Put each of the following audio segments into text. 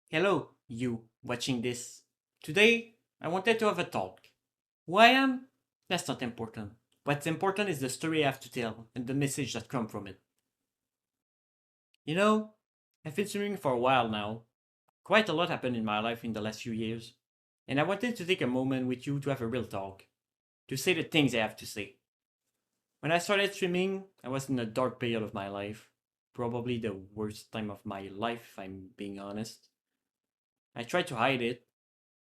Hello, you watching this. Today, I wanted to have a talk. Who I am? That's not important. What's important is the story I have to tell and the message that comes from it. You know, I've been swimming for a while now. Quite a lot happened in my life in the last few years. And I wanted to take a moment with you to have a real talk. To say the things I have to say. When I started swimming, I was in a dark period of my life. Probably the worst time of my life, if I'm being honest. I tried to hide it,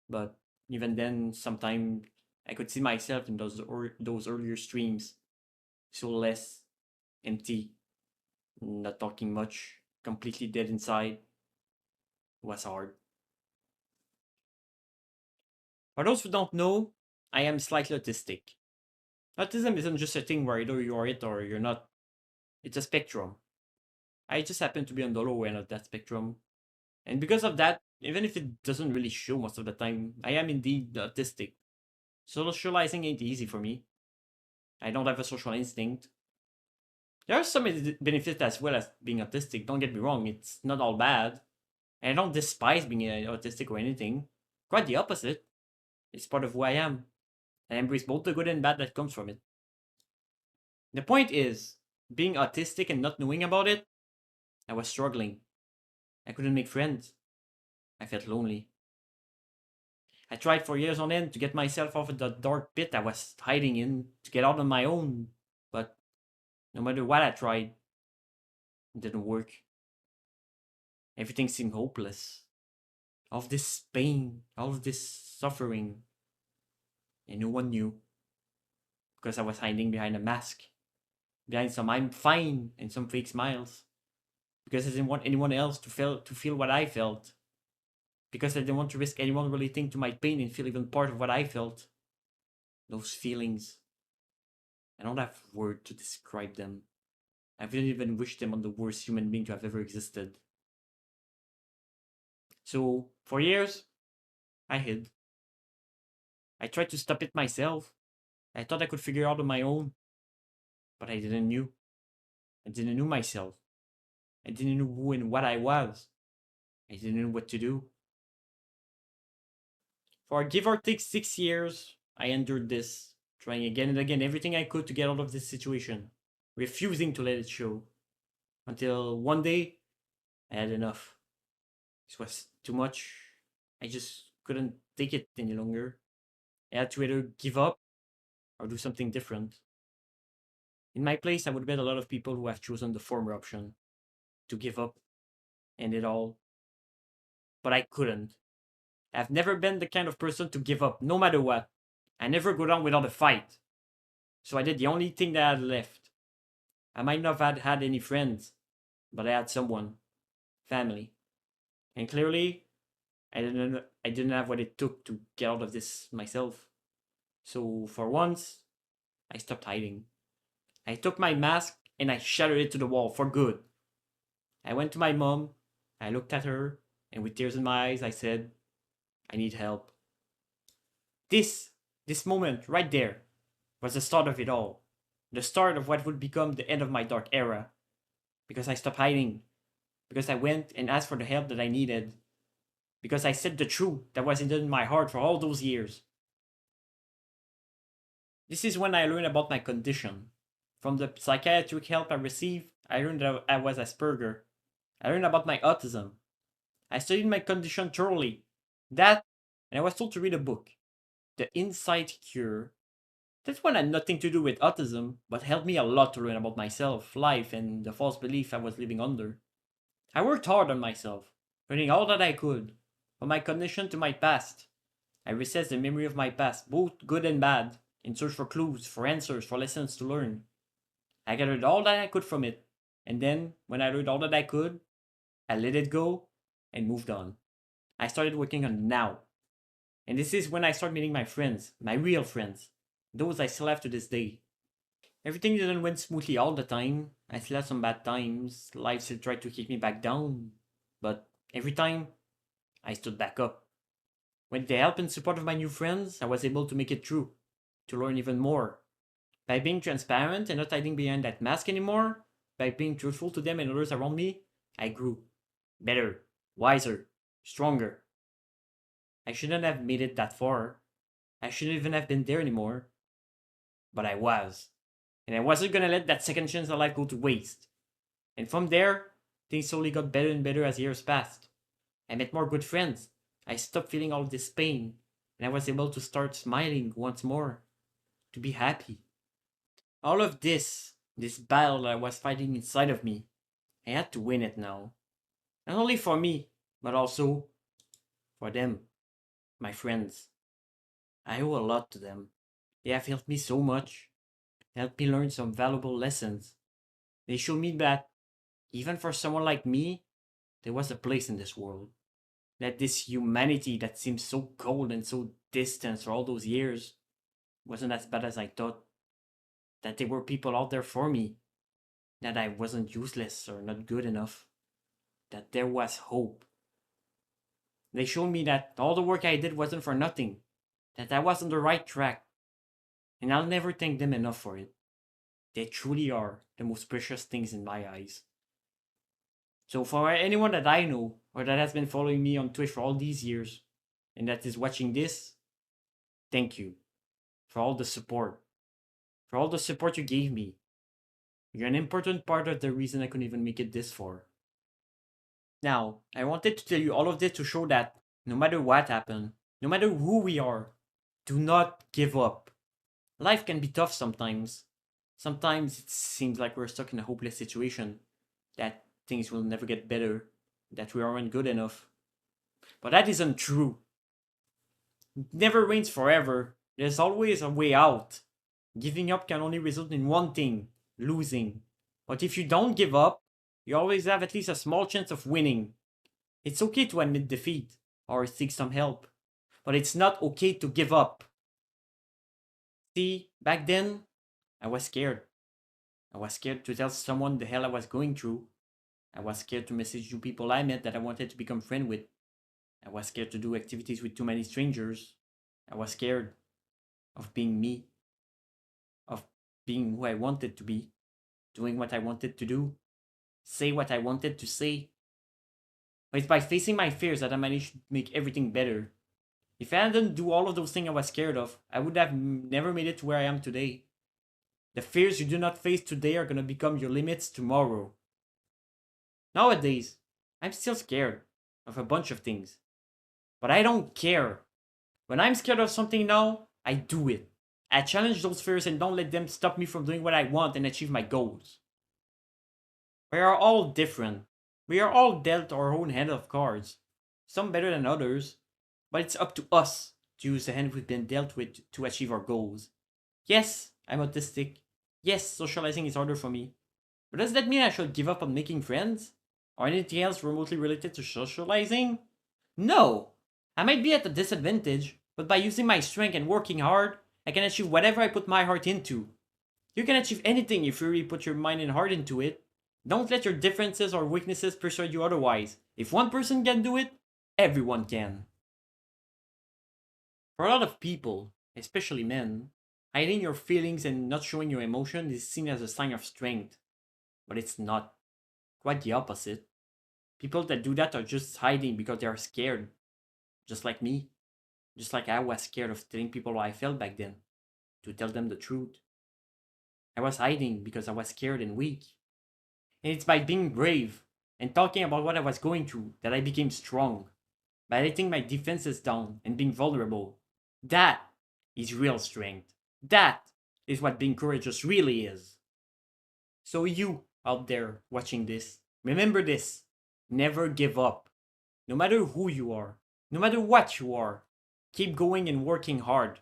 but even then, sometimes I could see myself in those earlier streams, so less empty, not talking much, completely dead inside. It was hard. For those who don't know, I am slightly autistic. Autism isn't just a thing where either you are it or you're not. It's a spectrum. I just happen to be on the lower end of that spectrum, and because of that, even if it doesn't really show most of the time, I am indeed autistic. Socializing ain't easy for me. I don't have a social instinct. There are some benefits as well as being autistic. Don't get me wrong, it's not all bad. And I don't despise being autistic or anything. Quite the opposite. It's part of who I am. I embrace both the good and bad that comes from it. The point is, being autistic and not knowing about it, I was struggling. I couldn't make friends. I felt lonely. I tried for years on end to get myself off of the dark pit I was hiding in, to get out on my own. But no matter what I tried, it didn't work. Everything seemed hopeless. All of this pain, all of this suffering, and no one knew because I was hiding behind a mask, behind some I'm fine and some fake smiles, because I didn't want anyone else to feel what I felt, because I didn't want to risk anyone relating to my pain and feel even part of what I felt. Those feelings, I don't have word to describe them. I wouldn't even wish them on the worst human being to have ever existed. So for years, I hid. I tried to stop it myself. I thought I could figure out on my own, but I didn't knew. I didn't know myself. I didn't know who and what I was. I didn't know what to do. For give or take 6 years, I endured this, trying again and again everything I could to get out of this situation, refusing to let it show. Until one day, I had enough. This was too much. I just couldn't take it any longer. I had to either give up or do something different. In my place, I would bet a lot of people who have chosen the former option to give up, end it all. But I couldn't. I've never been the kind of person to give up, no matter what. I never go down without a fight. So I did the only thing that I had left. I might not have had any friends, but I had someone, family. And clearly, I didn't have what it took to get out of this myself. So for once, I stopped hiding. I took my mask and I shattered it to the wall for good. I went to my mom, I looked at her, and with tears in my eyes, I said, I need help. This, this moment right there was the start of it all. The start of what would become the end of my dark era. Because I stopped hiding. Because I went and asked for the help that I needed. Because I said the truth that was in my heart for all those years. This is when I learned about my condition. From the psychiatric help I received, I learned that I was Asperger. I learned about my autism. I studied my condition thoroughly. That, and I was told to read a book, The Insight Cure. That one had nothing to do with autism, but helped me a lot to learn about myself, life, and the false belief I was living under. I worked hard on myself, learning all that I could, from my condition to my past. I recessed the memory of my past, both good and bad, in search for clues, for answers, for lessons to learn. I gathered all that I could from it, and then, when I learned all that I could, I let it go and moved on. I started working on now. And this is when I started meeting my friends, my real friends, those I still have to this day. Everything didn't went smoothly all the time. I still had some bad times. Life still tried to kick me back down. But every time, I stood back up. With the help and support of my new friends, I was able to make it through, to learn even more. By being transparent and not hiding behind that mask anymore, by being truthful to them and others around me, I grew. Better, wiser, stronger. I shouldn't have made it that far. I shouldn't even have been there anymore. But I was. And I wasn't gonna let that second chance of life go to waste. And from there, things slowly got better and better as years passed. I met more good friends. I stopped feeling all this pain. And I was able to start smiling once more. To be happy. All of this battle I was fighting inside of me, I had to win it now. Not only for me, but also for them, my friends. I owe a lot to them. They have helped me so much, helped me learn some valuable lessons. They showed me that, even for someone like me, there was a place in this world. That this humanity that seemed so cold and so distant for all those years wasn't as bad as I thought. That there were people out there for me. That I wasn't useless or not good enough. That there was hope. They showed me that all the work I did wasn't for nothing. That I was on the right track. And I'll never thank them enough for it. They truly are the most precious things in my eyes. So for anyone that I know, or that has been following me on Twitch for all these years, and that is watching this, thank you. For all the support. For all the support you gave me. You're an important part of the reason I couldn't even make it this far. Now, I wanted to tell you all of this to show that no matter what happened, no matter who we are, do not give up. Life can be tough sometimes. Sometimes it seems like we're stuck in a hopeless situation, that things will never get better, that we aren't good enough. But that isn't true. It never rains forever. There's always a way out. Giving up can only result in one thing, losing. But if you don't give up, you always have at least a small chance of winning. It's okay to admit defeat, or seek some help. But it's not okay to give up. See, back then, I was scared. I was scared to tell someone the hell I was going through. I was scared to message new people I met that I wanted to become friends with. I was scared to do activities with too many strangers. I was scared of being me. Of being who I wanted to be. Doing what I wanted to do. Say what I wanted to say. But it's by facing my fears that I managed to make everything better. If I hadn't do all of those things I was scared of, I would have never made it to where I am today. The fears you do not face today are gonna become your limits tomorrow. Nowadays, I'm still scared of a bunch of things. But I don't care. When I'm scared of something now, I do it. I challenge those fears and don't let them stop me from doing what I want and achieve my goals. We are all different. We are all dealt our own hand of cards. Some better than others. But it's up to us to use the hand we've been dealt with to achieve our goals. Yes, I'm autistic. Yes, socializing is harder for me. But does that mean I should give up on making friends? Or anything else remotely related to socializing? No! I might be at a disadvantage, but by using my strength and working hard, I can achieve whatever I put my heart into. You can achieve anything if you really put your mind and heart into it. Don't let your differences or weaknesses persuade you otherwise. If one person can do it, everyone can. For a lot of people, especially men, hiding your feelings and not showing your emotion is seen as a sign of strength. But it's not. Quite the opposite. People that do that are just hiding because they are scared. Just like me. Just like I was scared of telling people how I felt back then. To tell them the truth. I was hiding because I was scared and weak. And it's by being brave and talking about what I was going through that I became strong. By letting my defenses down and being vulnerable. That is real strength. That is what being courageous really is. So you out there watching this, remember this. Never give up. No matter who you are, no matter what you are, keep going and working hard.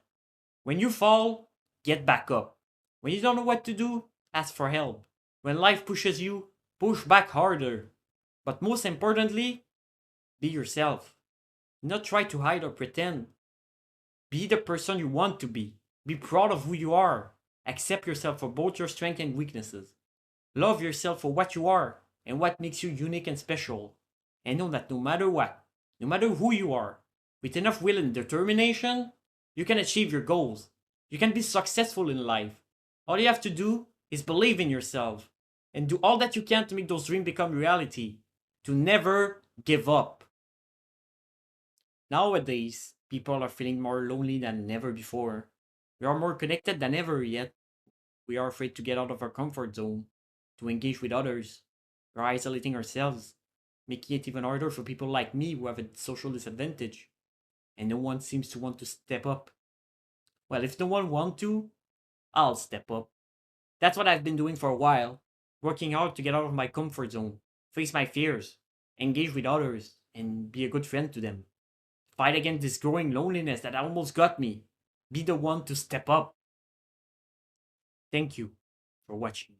When you fall, get back up. When you don't know what to do, ask for help. When life pushes you, push back harder. But most importantly, be yourself. Not try to hide or pretend. Be the person you want to be. Be proud of who you are. Accept yourself for both your strengths and weaknesses. Love yourself for what you are and what makes you unique and special. And know that no matter what, no matter who you are, with enough will and determination, you can achieve your goals. You can be successful in life. All you have to do is believe in yourself and do all that you can to make those dreams become reality. To never give up. Nowadays, people are feeling more lonely than ever before. We are more connected than ever, yet we are afraid to get out of our comfort zone, to engage with others. We're isolating ourselves, making it even harder for people like me who have a social disadvantage, and no one seems to want to step up. Well, if no one wants to, I'll step up. That's what I've been doing for a while, working hard to get out of my comfort zone, face my fears, engage with others, and be a good friend to them. Fight against this growing loneliness that almost got me. Be the one to step up. Thank you for watching.